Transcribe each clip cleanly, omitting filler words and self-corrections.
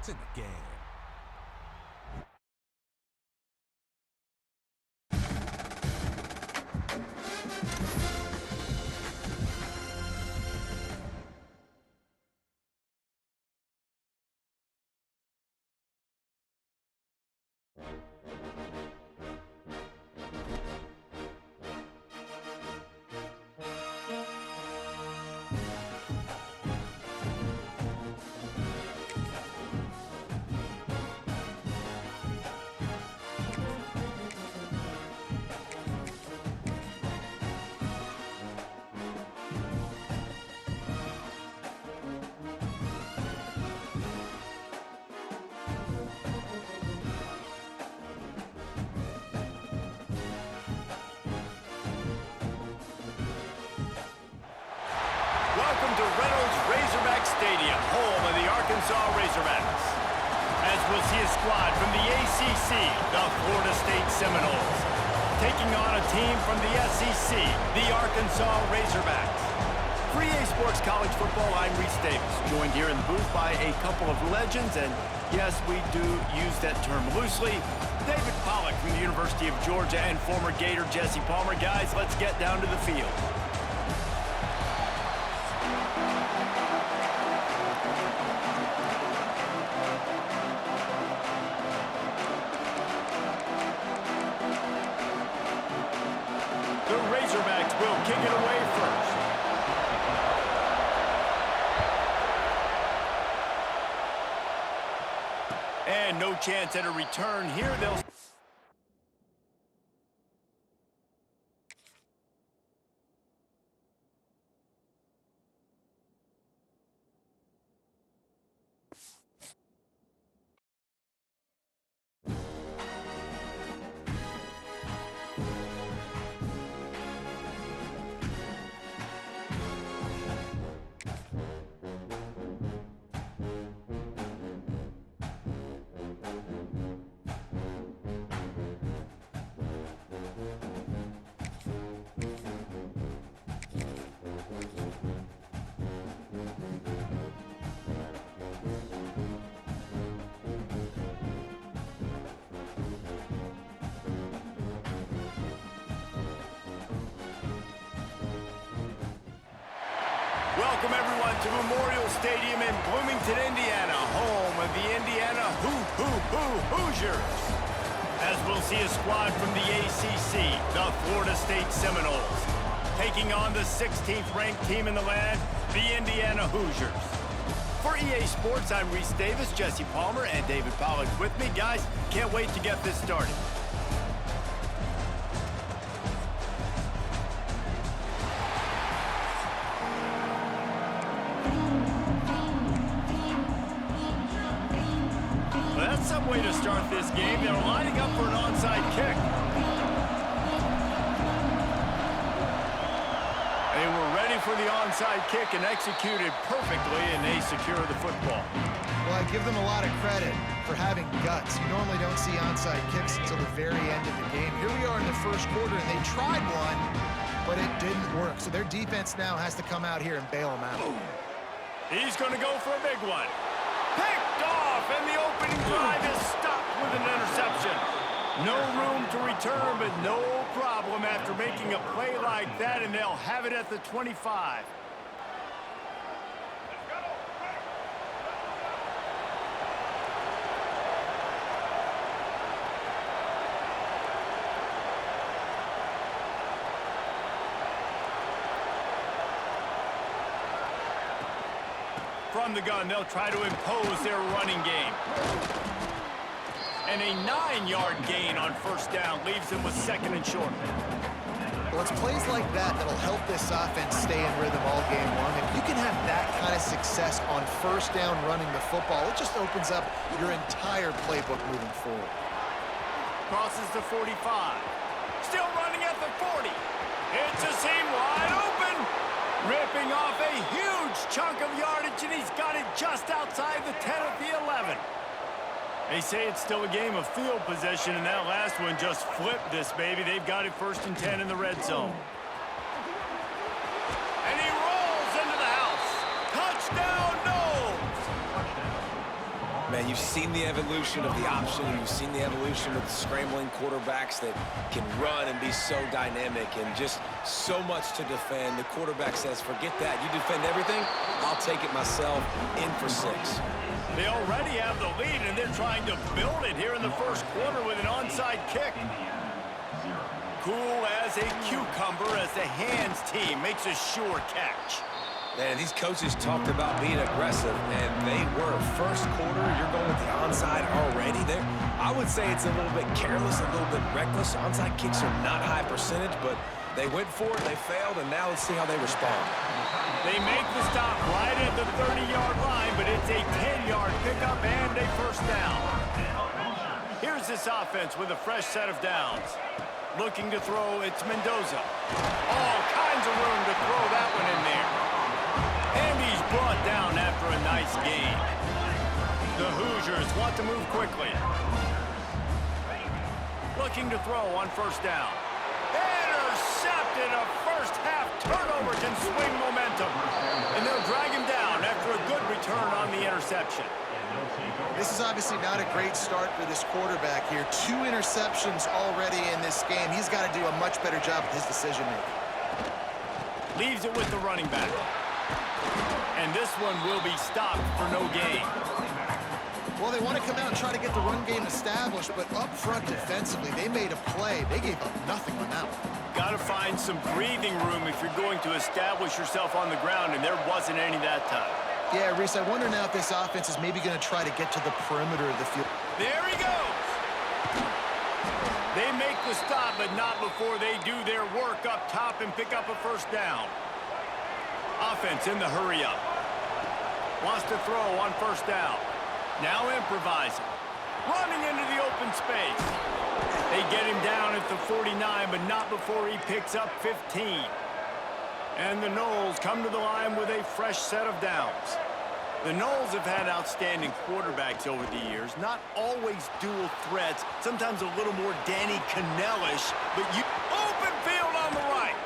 It's in the game. Welcome to Reynolds Razorback Stadium, home of the Arkansas Razorbacks. As we'll see a squad from the ACC, the Florida State Seminoles, taking on a team from the SEC, the Arkansas Razorbacks. For EA Sports College Football, I'm Reese Davis, joined here in the booth by a couple of legends, and yes, we do use that term loosely. David Pollack from the University of Georgia and former Gator Jesse Palmer. Guys, let's get down to the field. The Razorbacks will kick it away first. And no chance at a return here. They'll... Welcome, everyone, to Memorial Stadium in Bloomington, Indiana, home of the Indiana Hoosiers. As we'll see a squad from the ACC, the Florida State Seminoles, taking on the 16th ranked team in the land, the Indiana Hoosiers. For EA Sports, I'm Reese Davis, Jesse Palmer, and David Pollack with me. Guys, can't wait to get this started. That's some way to start this game. They're lining up for an onside kick. They were ready for the onside kick and executed perfectly, and they secure the football. Well, I give them a lot of credit for having guts. You normally don't see onside kicks until the very end of the game. Here we are in the first quarter, and they tried one, but it didn't work. So their defense now has to come out here and bail them out. He's going to go for a big one. Picked off, and the opening drive is stopped with an interception. No room to return, but no problem after making a play like that, and they'll have it at the 25. From the gun, they'll try to impose their running game. And a 9-yard gain on first down leaves them with second and short. Well, it's plays like that that'll help this offense stay in rhythm all game long. If you can have that kind of success on first down running the football, it just opens up your entire playbook moving forward. Crosses the 45. Still running at the 40. It's a seam wide open. Ripping off a huge chunk of yardage, and he's got it just outside the 10 at the 11. They say it's still a game of field possession, and that last one just flipped this baby. They've got it first and 10 in the red zone. And he rolls into the house. Touchdown, Noles! Man, you you've seen the evolution of the option. You've seen the evolution of the scrambling quarterbacks that can run and be so dynamic and just so much to defend. The quarterback says, forget that. You defend everything, I'll take it myself. In for 6. They already have the lead, and they're trying to build it here in the first quarter with an onside kick. Cool as a cucumber as the hands team makes a sure catch. Man, these coaches talked about being aggressive, and they were. First quarter, you're going with the onside already. I would say it's a little bit careless, a little bit reckless. Onside kicks are not high percentage, but they went for it, they failed, and now let's see how they respond. They make the stop right at the 30-yard line, but it's a 10-yard pickup and a first down. Here's this offense with a fresh set of downs. Looking to throw, it's Mendoza. All kinds of room to throw that one in there. And he's brought down after a nice gain. The Hoosiers want to move quickly. Looking to throw on first down. Intercepted. A first half turnover can swing momentum. And they'll drag him down after a good return on the interception. This is obviously not a great start for this quarterback here. 2 interceptions already in this game. He's got to do a much better job with his decision-making. Leaves it with the running back. And this one will be stopped for no gain. Well, they want to come out and try to get the run game established, but up front defensively, they made a play. They gave up nothing on that one. Got to find some breathing room if you're going to establish yourself on the ground, and there wasn't any that time. Yeah, Reese, I wonder now if this offense is maybe going to try to get to the perimeter of the field. There he goes! They make the stop, but not before they do their work up top and pick up a first down. Offense in the hurry-up. Wants to throw on first down. Now improvising. Running into the open space. They get him down at the 49, but not before he picks up 15. And the Noles come to the line with a fresh set of downs. The Noles have had outstanding quarterbacks over the years, not always dual threats, sometimes a little more Danny Cannell-ish, but open field on the right.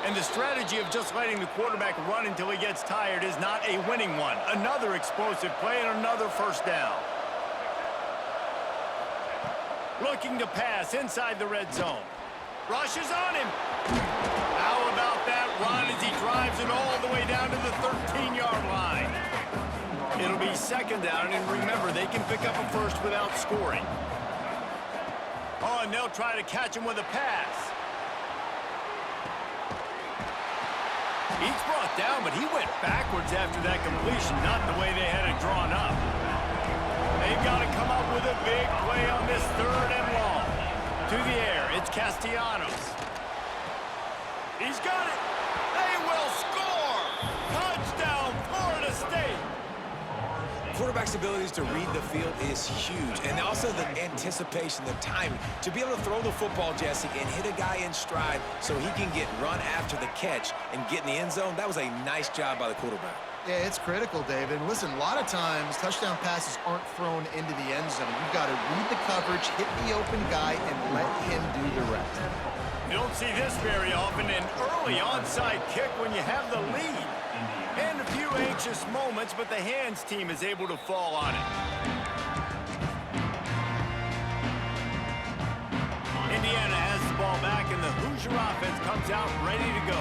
And the strategy of just letting the quarterback run until he gets tired is not a winning one. Another explosive play and another first down. Looking to pass inside the red zone. Rushes on him. How about that run as he drives it all the way down to the 13-yard line? It'll be second down, and remember, they can pick up a first without scoring. Oh, and they'll try to catch him with a pass. He's brought down, but he went backwards after that completion, not the way they had it drawn up. They've got to come up with a big play on this 3rd and long. To the air, it's Castellanos. He's got it. They will score. Touchdown, Florida State. Quarterback's abilities to read the field is huge, and also the anticipation, the timing. To be able to throw the football, Jesse, and hit a guy in stride so he can get run after the catch and get in the end zone, that was a nice job by the quarterback. Yeah, it's critical, David. Listen, a lot of times, touchdown passes aren't thrown into the end zone. You've got to read the coverage, hit the open guy, and let him do the rest. You don't see this very often, an early onside kick when you have the lead. And a few anxious moments, but the hands team is able to fall on it. Indiana has the ball back, and the Hoosier offense comes out ready to go.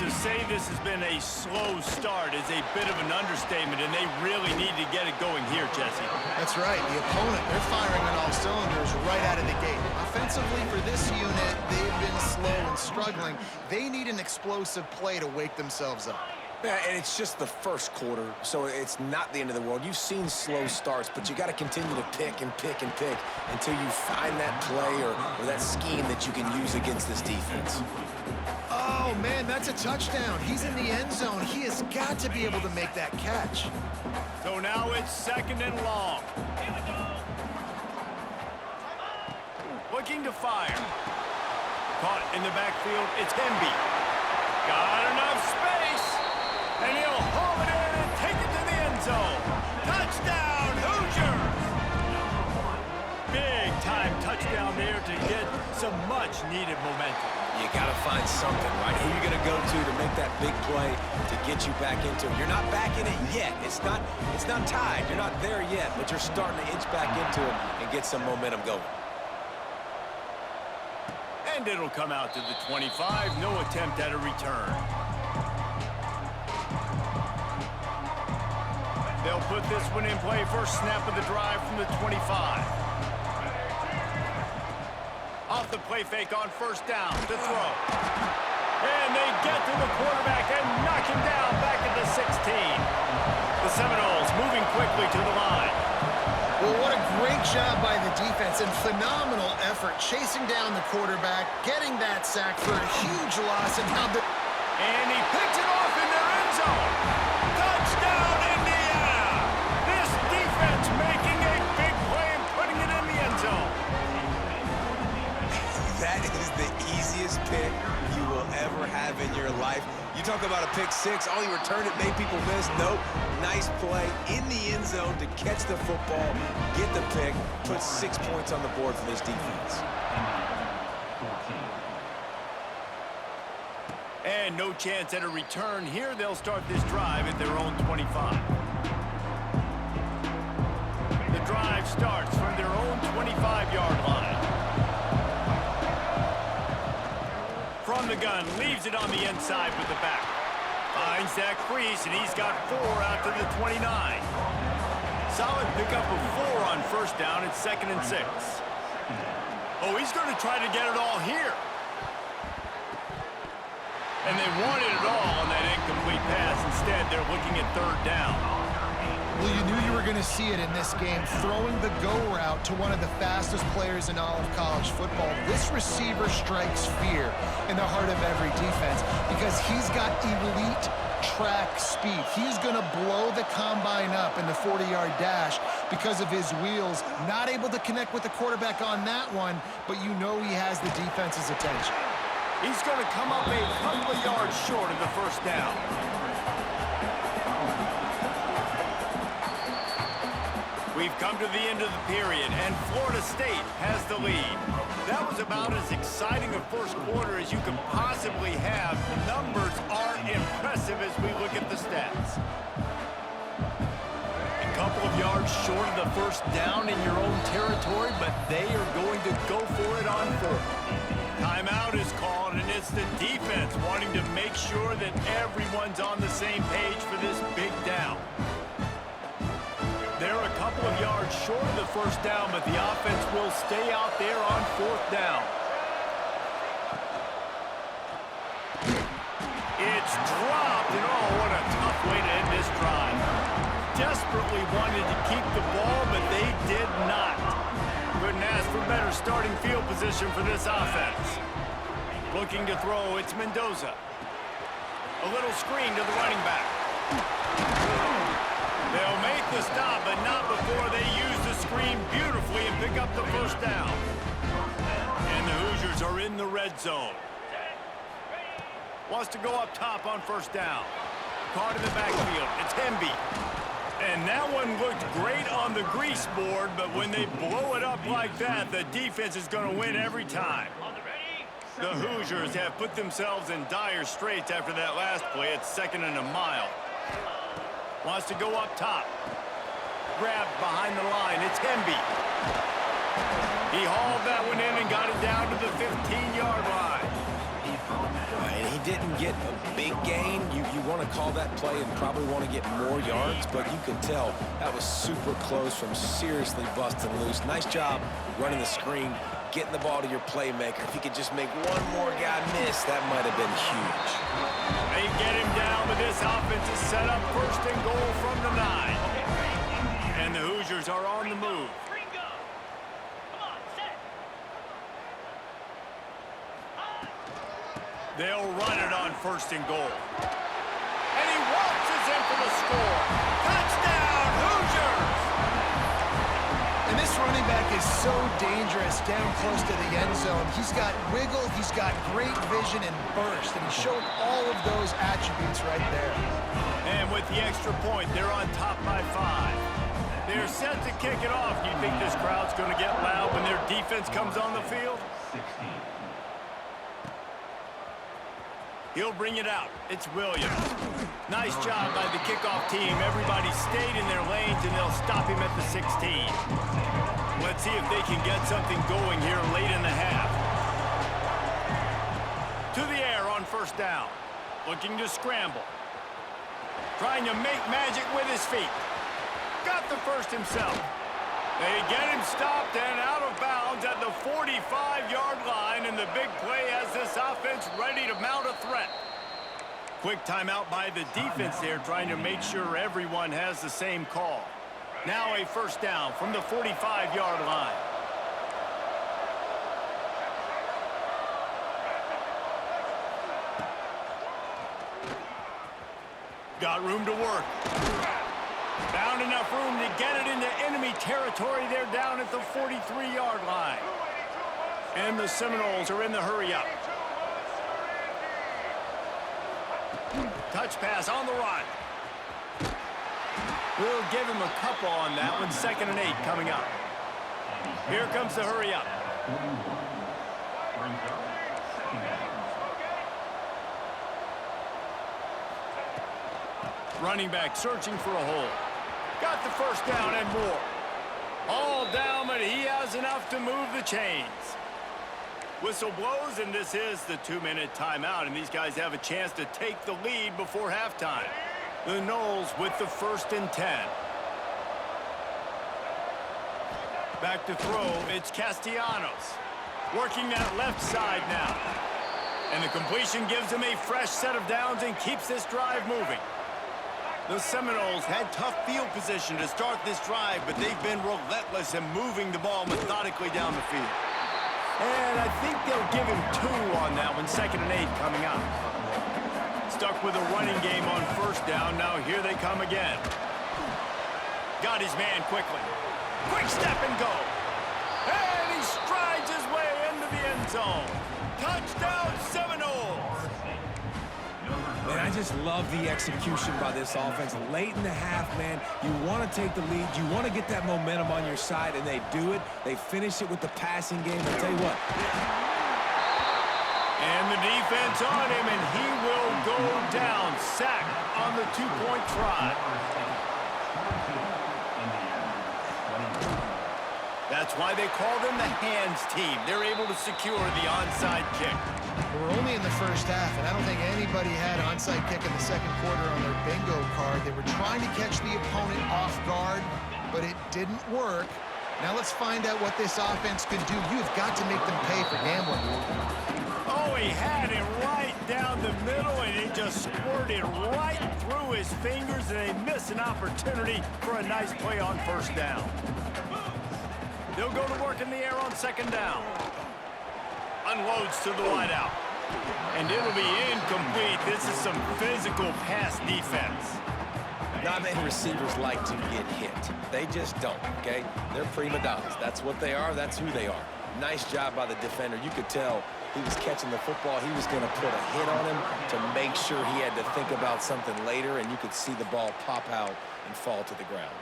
To say this has been a slow start is a bit of an understatement, and they really need to get it going here, Jesse. That's right. The opponent, they're firing on all cylinders right out of the gate. Offensively, for this unit, they've been slow and struggling. They need an explosive play to wake themselves up. Yeah, and it's just the first quarter, so it's not the end of the world. You've seen slow starts, but you got to continue to pick and pick and pick until you find that play or that scheme that you can use against this defense. Oh, man, that's a touchdown. He's in the end zone. He has got to be able to make that catch. So now it's 2nd and long. Looking to fire. Caught in the backfield, it's Hemby. Got enough space. And he'll haul it in and take it to the end zone. Touchdown, Hoosiers! Big-time touchdown there to get some much-needed momentum. You got to find something, right? Who are you going to go to make that big play to get you back into it? You're not back in it yet. It's not tied. You're not there yet, but you're starting to inch back into it and get some momentum going. And it'll come out to the 25. No attempt at a return. They'll put this one in play. First snap of the drive from the 25. Off the play fake on first down to throw. And they get to the quarterback and knock him down back at the 16. The Seminoles moving quickly to the line. Well, what a great job by the defense and phenomenal effort chasing down the quarterback, getting that sack for a huge loss. And he picked it off in their end zone. Touchdown, Indiana! This defense making a big play and putting it in the end zone. That is the easiest pick you will ever have in your life. You talk about a pick six, all you return it made people miss. Nope, nice play in the end zone to catch the football, get the pick, put 6 points on the board for this defense. And no chance at a return here. They'll start this drive at their own 25. The drive starts from their own 25-yard line. From the gun, leaves it on the inside with the back. Finds that crease, and he's got 4 out to the 29. Solid pickup of 4 on first down. It's 2nd and 6. Oh, he's going to try to get it all here. And they wanted it all on that incomplete pass. Instead, they're looking at 3rd down. Well, you knew you were going to see it in this game, throwing the go route to one of the fastest players in all of college football. This receiver strikes fear in the heart of every defense because he's got elite track speed. He's going to blow the combine up in the 40-yard dash because of his wheels. Not able to connect with the quarterback on that one, but you know he has the defense's attention. He's going to come up a couple of yards short of the first down. We've come to the end of the period, and Florida State has the lead. That was about as exciting a first quarter as you could possibly have. The numbers are impressive as we look at the stats. A couple of yards short of the first down in your own territory, but they are going to go for it on 4th. Timeout is called, and it's the defense wanting to make sure that everyone's on the same page for this big down. They're a couple of yards short of the first down, but the offense will stay out there on 4th down. It's dropped, and oh, what a tough way to end this drive. Desperately wanted to keep the ball, but they did not. Couldn't ask for better starting field position for this offense. Looking to throw, it's Mendoza. A little screen to the running back. They'll make the stop, but not before they use the screen beautifully and pick up the first down. And the Hoosiers are in the red zone. Wants to go up top on first down. Caught in the backfield. It's Hemby. And that one looked great on the grease board, but when they blow it up like that, the defense is going to win every time. The Hoosiers have put themselves in dire straits after that last play. It's 2nd and a mile. Wants to go up top. Grabbed behind the line. It's Hemby. He hauled that one in and got it down to the 15-yard line. And he didn't get a big gain. You want to call that play and probably want to get more yards, but you could tell that was super close from seriously busting loose. Nice job running the screen, getting the ball to your playmaker. If he could just make one more guy miss, that might have been huge. They get him down, but this offense is set up 1st and goal from the 9. And the Hoosiers are on the move. They'll run it on 1st and goal. And he waltzes in for the score. Touchdown, Hoosiers! And this running back is so dangerous down close to the end zone. He's got wiggle, he's got great vision and burst, and he showed all of those attributes right there. And with the extra point, they're on top by 5. They're set to kick it off. Do you think this crowd's going to get loud when their defense comes on the field? He'll bring it out. It's Williams. Nice job by the kickoff team. Everybody stayed in their lanes, and they'll stop him at the 16. Let's see if they can get something going here late in the half. To the air on first down. Looking to scramble. Trying to make magic with his feet. Got the first himself. They get him stopped and out of bounds at the 45-yard line, and the big play has this offense ready to mount a threat. Quick timeout by the defense there, trying to make sure everyone has the same call. Now a first down from the 45-yard line. Got room to work. Found enough room to get it into enemy territory. They're down at the 43-yard line. And the Seminoles are in the hurry-up. Touch pass on the run. We'll give him a couple on that one. 2nd and 8 coming up. Here comes the hurry-up. Running back searching for a hole. Got the first down and more. All down, but he has enough to move the chains. Whistle blows, and this is the 2-minute timeout, and these guys have a chance to take the lead before halftime. The Noles with the 1st and 10. Back to throw, it's Castellanos. Working that left side now. And the completion gives him a fresh set of downs and keeps this drive moving. The Seminoles had tough field position to start this drive, but they've been relentless in moving the ball methodically down the field. And I think they'll give him 2 on that one. 2nd and 8 coming up. Stuck with a running game on first down. Now here they come again. Got his man quickly. Quick step and go. And he strides his way into the end zone. Touchdown Seminoles. Man, I just love the execution by this offense. Late in the half, man, you want to take the lead. You want to get that momentum on your side, and they do it. They finish it with the passing game. I'll tell you what. And the defense on him, and he will go down. Sacked on the 2-point try. That's why they call them the hands team. They're able to secure the onside kick. We're only in the first half, and I don't think anybody had onside kick in the second quarter on their bingo card. They were trying to catch the opponent off guard, but it didn't work. Now let's find out what this offense can do. You've got to make them pay for gambling. Oh, he had it right down the middle, and it just squirted right through his fingers, and they miss an opportunity for a nice play on first down. They'll go to work in the air on 2nd down. Unloads to the wideout. And it'll be incomplete. This is some physical pass defense. Not many receivers like to get hit. They just don't, okay? They're prima donnas. That's what they are. That's who they are. Nice job by the defender. You could tell he was catching the football. He was going to put a hit on him to make sure he had to think about something later, and you could see the ball pop out and fall to the ground.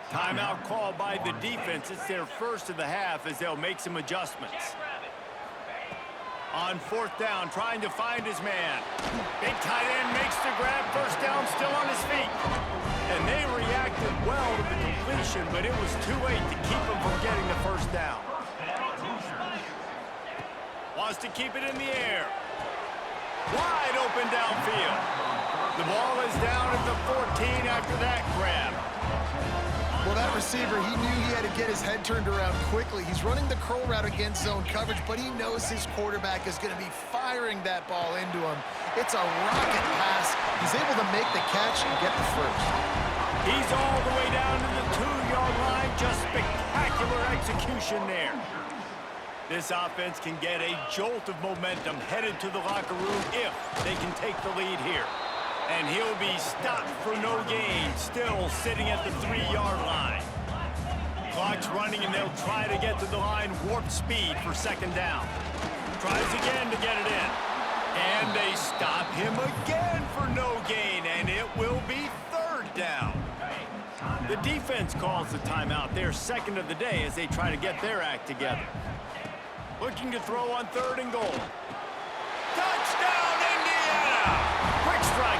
Timeout called by the defense. It's their first of the half as they'll make some adjustments. On 4th down, trying to find his man. Big tight end makes the grab. First down, still on his feet. And they reacted well to the completion, but it was too late to keep him from getting the first down. Wants to keep it in the air. Wide open downfield. The ball is down at the 14 after that grab. Well, that receiver, he knew he had to get his head turned around quickly. He's running the curl route against zone coverage, but he knows his quarterback is going to be firing that ball into him. It's a rocket pass. He's able to make the catch and get the first. He's all the way down to the 2-yard line. Just spectacular execution there. This offense can get a jolt of momentum headed to the locker room if they can take the lead here. And he'll be stopped for no gain, still sitting at the 3-yard line. Clock's running, and they'll try to get to the line warp speed for 2nd down. Tries again to get it in. And they stop him again for no gain, and it will be 3rd down. The defense calls the timeout, their 2nd of the day, as they try to get their act together. Looking to throw on 3rd and goal. Touchdown, Indians!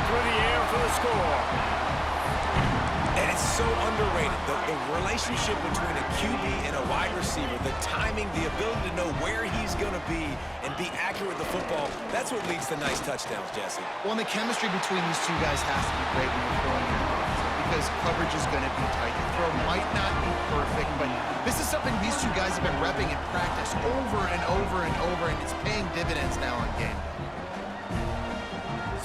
through the air for the score. And it's so underrated. The relationship between a QB and a wide receiver, the timing, the ability to know where he's going to be and be accurate with the football, that's what leads to nice touchdowns, Jesse. Well, and the chemistry between these two guys has to be great when you're throwing in the box because coverage is going to be tight. The throw might not be perfect, but this is something these two guys have been repping in practice over and over and over, and it's paying dividends now on game day.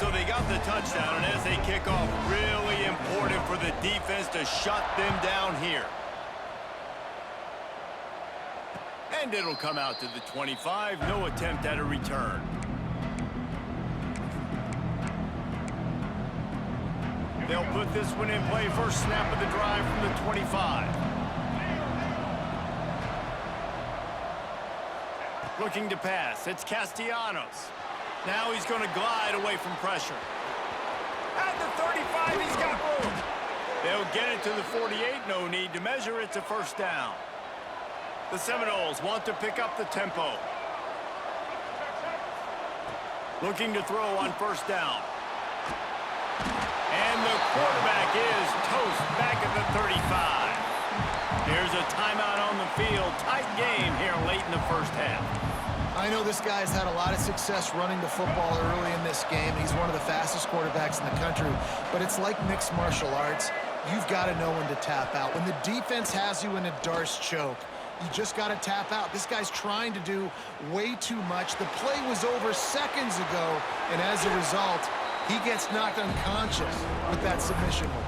So they got the touchdown, and as they kick off, really important for the defense to shut them down here. And it'll come out to the 25. No attempt at a return. They'll put this one in play. First snap of the drive from the 25. Looking to pass. It's Castellanos. Now he's going to glide away from pressure. At the 35, he's got room. They'll get it to the 48. No need to measure. It's a first down. The Seminoles want to pick up the tempo. Looking to throw on first down. And the quarterback is toast back at the 35. Here's a timeout on the field. Tight game here late in the first half. I know this guy's had a lot of success running the football early in this game. He's one of the fastest quarterbacks in the country, but it's like mixed martial arts. You've got to know when to tap out. When the defense has you in a Darce choke, you just got to tap out. This guy's trying to do way too much. The play was over seconds ago, and as a result, he gets knocked unconscious with that submission hold.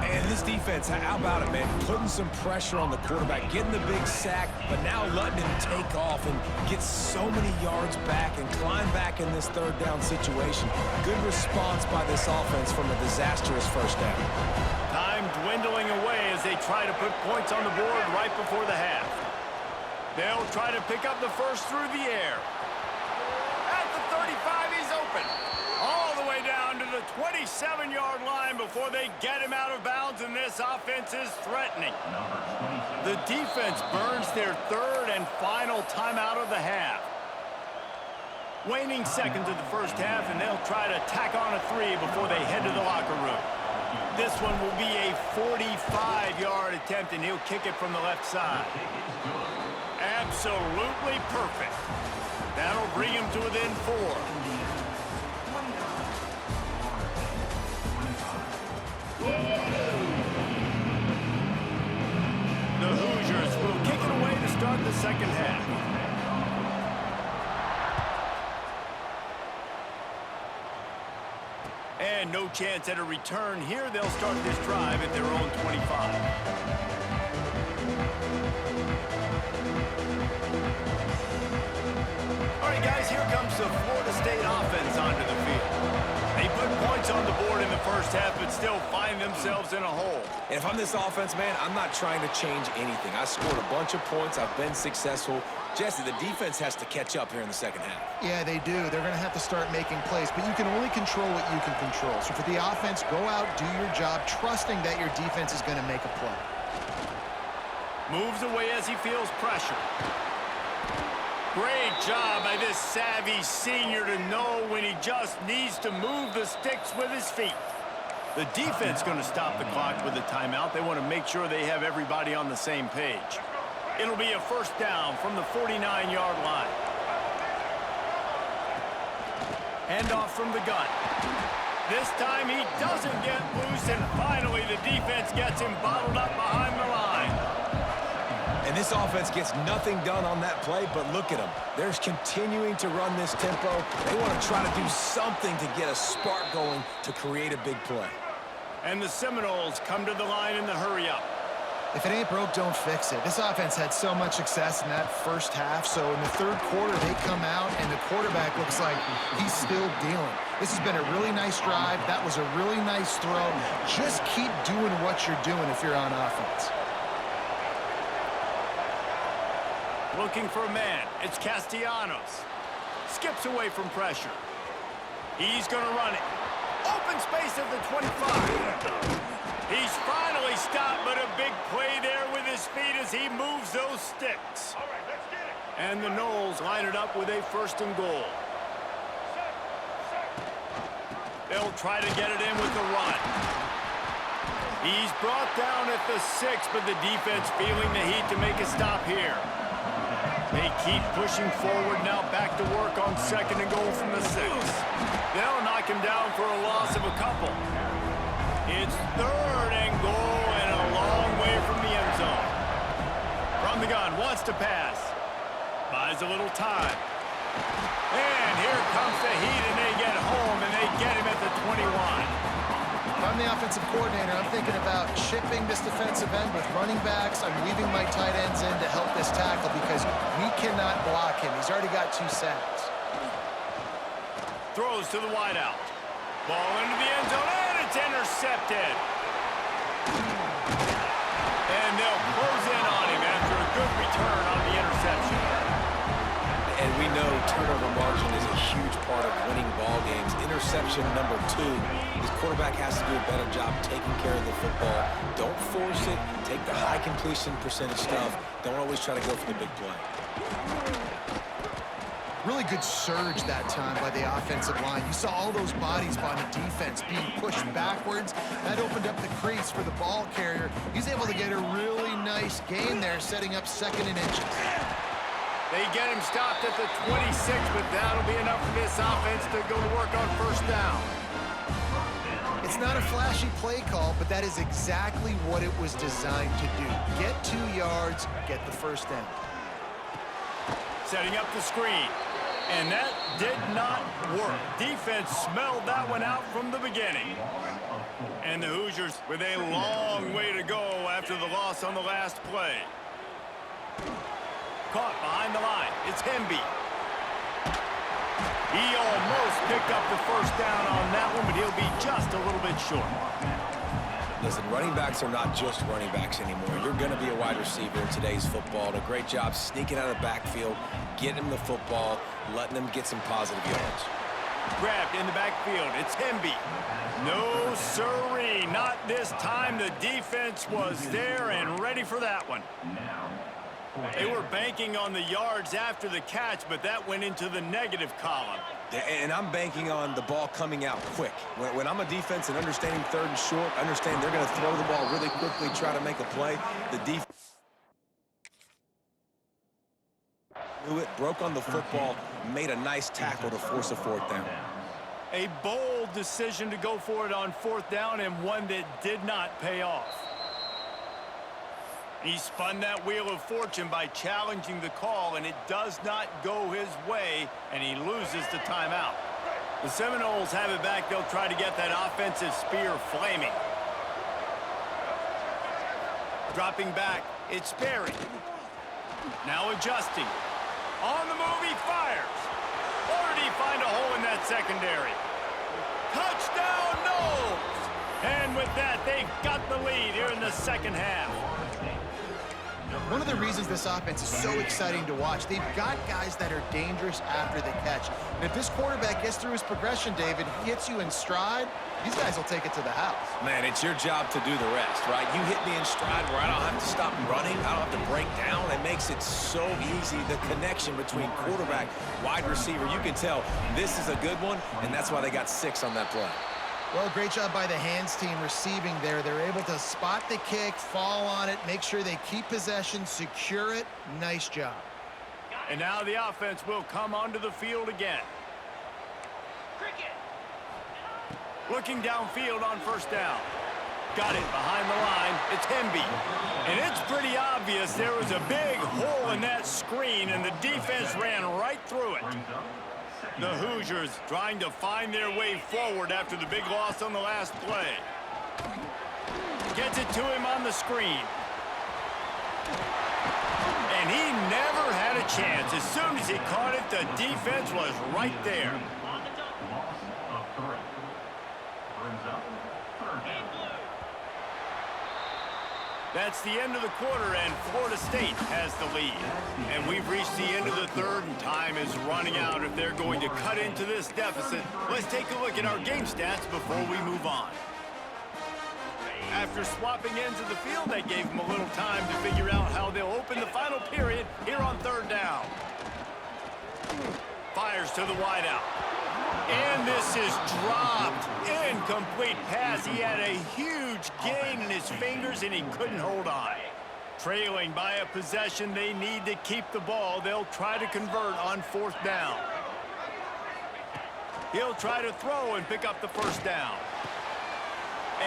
And this defense, how about it, man? Putting some pressure on the quarterback, getting the big sack, but now letting him take off and get so many yards back and climb back in this third down situation. Good response by this offense from a disastrous first down. Time dwindling away as they try to put points on the board right before the half. They'll try to pick up the first through the air. At the 35, he's open. All the way down to the 27-yard line before they get him out of bounds, and this offense is threatening. The defense burns their third and final timeout of the half. Waning seconds of the first half, and they'll try to tack on a 3 before they head to the locker room. This one will be a 45-yard attempt, and he'll kick it from the left side. Absolutely perfect. That'll bring him to within 4. The Hoosiers will kick it away to start the second half. And no chance at a return here. They'll start this drive at their own 25. All right, guys, here comes the Florida State offense onto the field. They put points on the board in the first half, but still find themselves in a hole. And if I'm this offense, man, I'm not trying to change anything. I scored a bunch of points. I've been successful. Jesse, the defense has to catch up here in the second half. Yeah, they do. They're going to have to start making plays, but you can only control what you can control. So for the offense, go out, do your job, trusting that your defense is going to make a play. Moves away as he feels pressure. Great job by this savvy senior to know when he just needs to move the sticks with his feet. The defense going to stop the clock with a timeout. They want to make sure they have everybody on the same page. It'll be a first down from the 49-yard line. Handoff from the gun. This time he doesn't get loose, and finally the defense gets him bottled up behind the line. And this offense gets nothing done on that play, but look at them. They're continuing to run this tempo. They want to try to do something to get a spark going to create a big play. And the Seminoles come to the line in the hurry-up. If it ain't broke, don't fix it. This offense had so much success in that first half, so in the third quarter, they come out, and the quarterback looks like he's still dealing. This has been a really nice drive. That was a really nice throw. Just keep doing what you're doing if you're on offense. Looking for a man. It's Castellanos. Skips away from pressure. He's going to run it. Open space at the 25. He's finally stopped, but a big play there with his feet as he moves those sticks. All right, let's get it. And the Noles line it up with a first and goal. They'll They'll try to get it in with the run. He's brought down at the 6, but the defense feeling the heat to make a stop here. They keep pushing forward now, back to work on 2nd and goal from the 6. They'll knock him down for a loss of a couple. It's 3rd and goal and a long way from the end zone. From the gun, wants to pass. Buys a little time. And here comes the heat, and they get home, and they get him at the 21. If I'm the offensive coordinator, I'm thinking about chipping this defensive end with running backs. I'm leaving my tight ends in to help this tackle because we cannot block him. He's already got 2 sacks. Throws to the wideout. Ball into the end zone, and it's intercepted. And they'll close in on him after a good return on the interception. And we know turnover margin is a huge part of winning ball games. Interception number 2. His quarterback has to do a better job taking care of the football. Don't force it. Take the high completion percentage stuff. Don't always try to go for the big play. Really good surge that time by the offensive line. You saw all those bodies by the defense being pushed backwards. That opened up the crease for the ball carrier. He's able to get a really nice gain there, setting up 2nd and inches. They get him stopped at the 26, but that'll be enough for this offense to go to work on 1st down. It's not a flashy play call, but that is exactly what it was designed to do. Get 2 yards, get the 1st down. Setting up the screen. And that did not work. Defense smelled that one out from the beginning. And the Hoosiers with a long way to go after the loss on the last play. Caught behind the line. It's Hemby. He almost picked up the 1st down on that one, but he'll be just a little bit short. Listen, running backs are not just running backs anymore. You're going to be a wide receiver in today's football. A great job sneaking out of the backfield, getting them the football, letting them get some positive yards. Grabbed in the backfield. It's Hemby. No siree. Not this time. The defense was there and ready for that one. They were banking on the yards after the catch, but that went into the negative column. And I'm banking on the ball coming out quick. When I'm a defense and understanding 3rd and short, understand they're going to throw the ball really quickly, try to make a play. The defense knew it, broke on the football, made a nice tackle to force a 4th down. A bold decision to go for it on 4th down, and one that did not pay off. He spun that wheel of fortune by challenging the call, and it does not go his way, and he loses the timeout. The Seminoles have it back. They'll try to get that offensive spear flaming. Dropping back, it's Sperry. Now adjusting. On the move, he fires. Or did he find a hole in that secondary? Touchdown, Noles! And with that, they've got the lead here in the 2nd half. One of the reasons this offense is so exciting to watch, they've got guys that are dangerous after the catch. And if this quarterback gets through his progression, David, hits you in stride, these guys will take it to the house. Man, it's your job to do the rest, right? You hit me in stride where I don't have to stop running. I don't have to break down. It makes it so easy. The connection between quarterback, wide receiver, you can tell this is a good one, and that's why they got 6 on that play. Well, great job by the hands team receiving there. They're able to spot the kick, fall on it, make sure they keep possession, secure it. Nice job. And now the offense will come onto the field again. Looking downfield on 1st down. Got it behind the line. It's Hemby. And it's pretty obvious there was a big hole in that screen, and the defense ran right through it. The Hoosiers trying to find their way forward after the big loss on the last play. Gets it to him on the screen. And he never had a chance. As soon as he caught it, the defense was right there. That's the end of the quarter, and Florida State has the lead. And we've reached the end of the 3rd, and time is running out if they're going to cut into this deficit. Let's take a look at our game stats before we move on. After swapping ends of the field, that gave them a little time to figure out how they'll open the final period here on 3rd down. Fires to the wideout. And this is dropped incomplete pass. He had a huge gain in his fingers, and he couldn't hold on. Trailing by a possession, they need to keep the ball. They'll try to convert on 4th down. He'll try to throw and pick up the 1st down.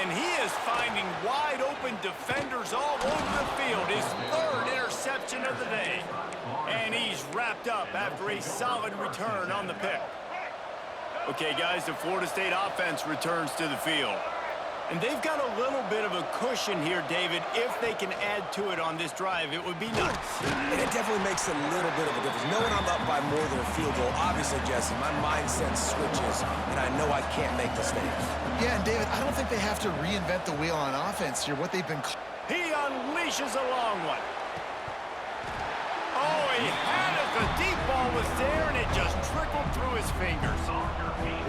And he is finding wide open defenders all over the field. His 3rd interception of the day. And he's wrapped up after a solid return on the pick. Okay, guys, the Florida State offense returns to the field. And they've got a little bit of a cushion here, David. If they can add to it on this drive, it would be nice. And it definitely makes a little bit of a difference. Knowing I'm up by more than a field goal, obviously, Jesse, my mindset switches, and I know I can't make mistakes. Yeah, and David, I don't think they have to reinvent the wheel on offense here. What they've been... He unleashes a long one. Oh, he had it. The deep ball was there, and it just trickled through his fingers.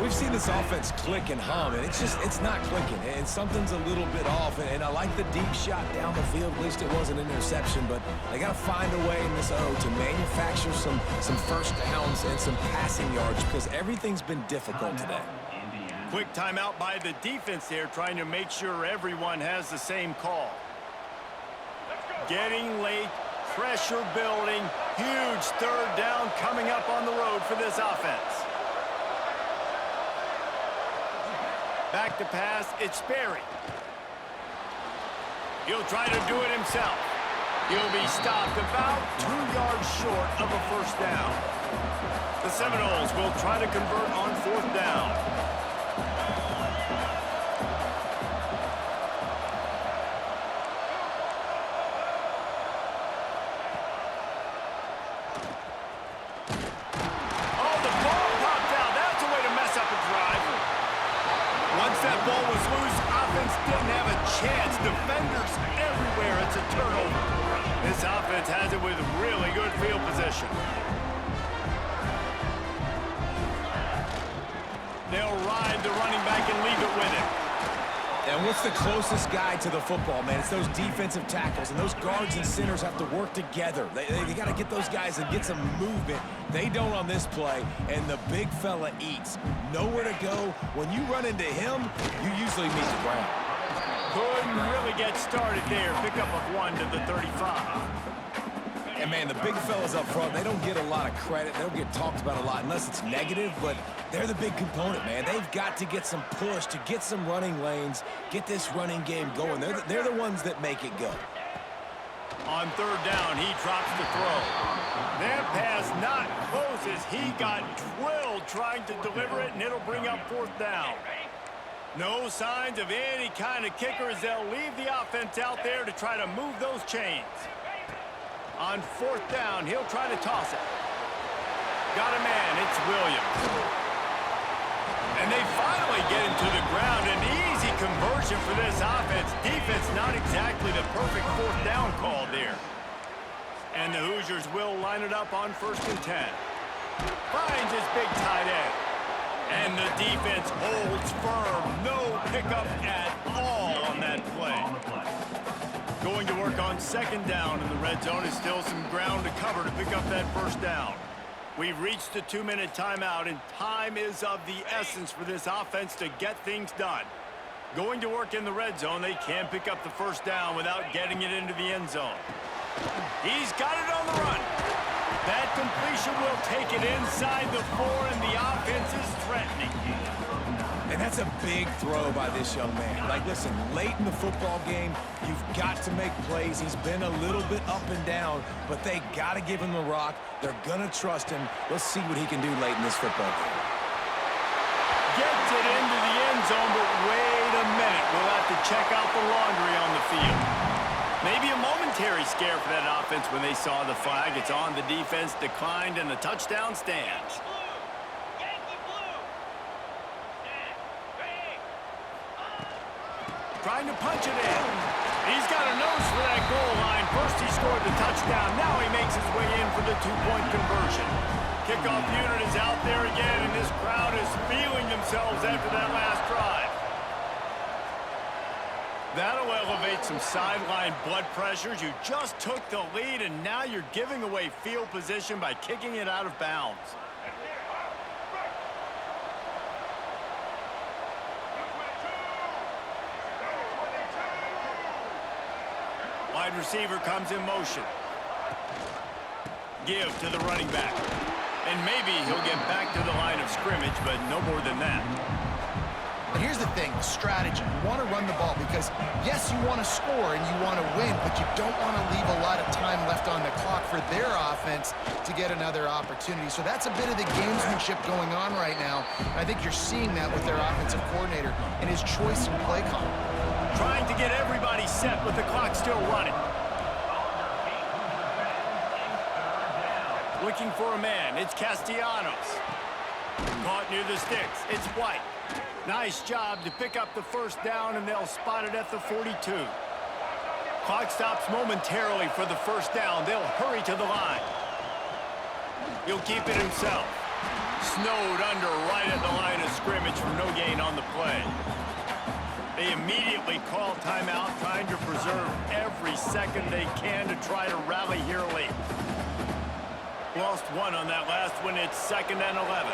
We've seen this offense click and hum, and it's not clicking, and something's a little bit off. And I like the deep shot down the field. At least it wasn't an interception, but they got to find a way in this O to manufacture some 1st downs and some passing yards because everything's been difficult today. Quick timeout by the defense there, trying to make sure everyone has the same call. Getting late, pressure building, huge 3rd down coming up on the road for this offense. Back to pass, it's Sperry. He'll try to do it himself. He'll be stopped about 2 yards short of a 1st down. The Seminoles will try to convert on 4th down. That ball was loose. Offense didn't have a chance. Defenders everywhere. It's a turnover. This offense has it with really good field position. They'll ride the running back and leave it with him. And what's the closest guy to the football, man? It's those defensive tackles, and those guards and centers have to work together. They got to get those guys and get some movement. They don't on this play, and the big fella eats. Nowhere to go. When you run into him, you usually meet the ground. Couldn't really get started there. Pickup of 1 to the 35. And, man, the big fellas up front, they don't get a lot of credit. They don't get talked about a lot unless it's negative, but they're the big component, man. They've got to get some push, to get some running lanes, get this running game going. They're the ones that make it go. On 3rd down, he drops the throw. That pass not close as he got drilled trying to deliver it, and it'll bring up 4th down. No signs of any kind of kicker as they'll leave the offense out there to try to move those chains. On 4th down, he'll try to toss it. Got a man, it's Williams. And they finally get him to the ground. An easy conversion for this offense. Defense not exactly the perfect 4th down call there. And the Hoosiers will line it up on 1st and 10. Finds his big tight end. And the defense holds firm. No pickup at all on that play. Going to work on 2nd down in the red zone. Is still some ground to cover to pick up that 1st down. We've reached the 2-minute timeout, and time is of the essence for this offense to get things done. Going to work in the red zone. They can pick up the 1st down without getting it into the end zone. He's got it on the run. That completion will take it inside the 4, and the offense is threatening. And that's a big throw by this young man. Like, listen, late in the football game, you've got to make plays. He's been a little bit up and down, but they got to give him the rock. They're going to trust him. Let's see what he can do late in this football game. Gets it into the end zone, but wait a minute. We'll have to check out the laundry on the field. Maybe a momentary scare for that offense when they saw the flag. It's on. The defense declined, and the touchdown stands. Trying to punch it in. He's got a nose for that goal line. First he scored the touchdown. Now he makes his way in for the 2-point conversion. Kickoff unit is out there again, and this crowd is feeling themselves after that last drive. That'll elevate some sideline blood pressures. You just took the lead, and now you're giving away field position by kicking it out of bounds. wide receiver comes in motion. Give to the running back. And maybe he'll get back to the line of scrimmage, but no more than that. And here's the thing, the strategy. You want to run the ball because, yes, you want to score and you want to win, but you don't want to leave a lot of time left on the clock for their offense to get another opportunity. So that's a bit of the gamesmanship going on right now. And I think you're seeing that with their offensive coordinator and his choice in play call. Trying to get everybody set with the clock still running. Looking for a man. It's Castellanos. Caught near the sticks. It's White. Nice job to pick up the first down, and they'll spot it at the 42. Clock stops momentarily for the first down. They'll hurry to the line. He'll keep it himself. Snowed under right at the line of scrimmage for no gain on the play. They immediately call timeout, trying to preserve every second they can to try to rally here late. Lost one on that last one. It's 2nd and 11.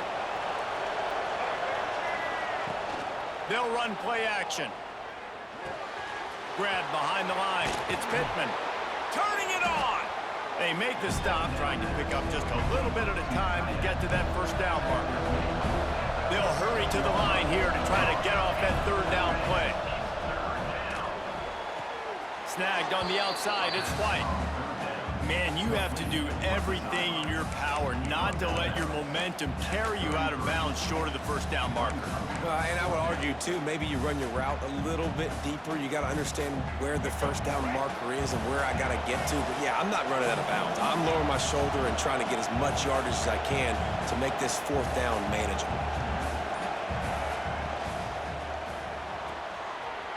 They'll run play action. Grab behind the line. It's Pittman. Turning it on. They make the stop, trying to pick up just a little bit at a time to get to that first down marker. They'll hurry to the line here to try to get off that third down play. Snagged on the outside. It's White. Man, you have to do everything in your power not to let your momentum carry you out of bounds short of the first down marker. And I would argue, too, maybe you run your route a little bit deeper. You got to understand where the first down marker is and where I got to get to. But, yeah, I'm not running out of bounds. I'm lowering my shoulder and trying to get as much yardage as I can to make this fourth down manageable.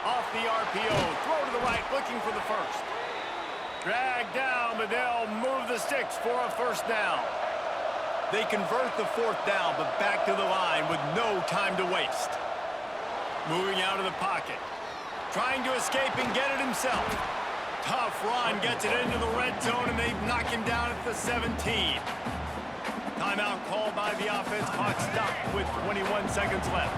Off the RPO, throw to the right, looking for the first. Dragged down, but they'll move the sticks for a first down. They convert the fourth down, but back to the line with no time to waste. Moving out of the pocket. Trying to escape and get it himself. Tough run, gets it into the red zone, and they knock him down at the 17. Timeout called by the offense. Clock stopped with 21 seconds left.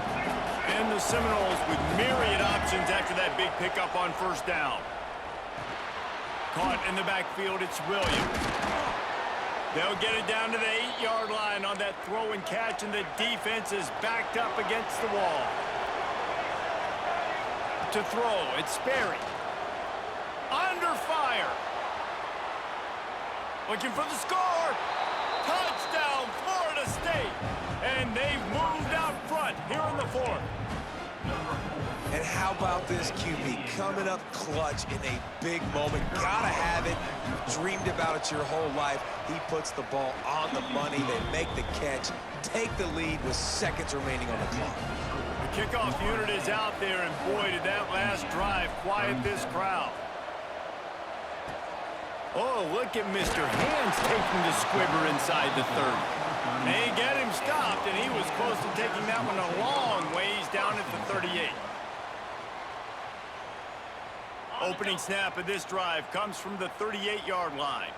And the Seminoles with myriad options after that big pickup on first down. Caught in the backfield, it's Williams. They'll get it down to the 8-yard line on that throw and catch, and the defense is backed up against the wall. To throw, it's Sperry. Under fire. Looking for the score. Touchdown, Florida State. And they've moved out front here in the fourth. And how about this QB coming up clutch in a big moment? Gotta have it. Dreamed about it your whole life. He puts the ball on the money. They make the catch, take the lead with seconds remaining on the clock. The kickoff unit is out there, and boy, did that last drive quiet this crowd. Oh, look at Mr. Hands taking the squibber inside the 30. They get him stopped, and he was close to taking that one a long ways down at the 38. Opening snap of this drive comes from the 38-yard line.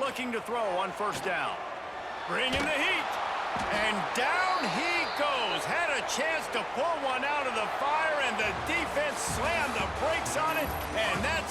Looking to throw on first down. Bringing the heat. And down he goes. Had a chance to pull one out of the fire, and the defense slammed the brakes on it, and that's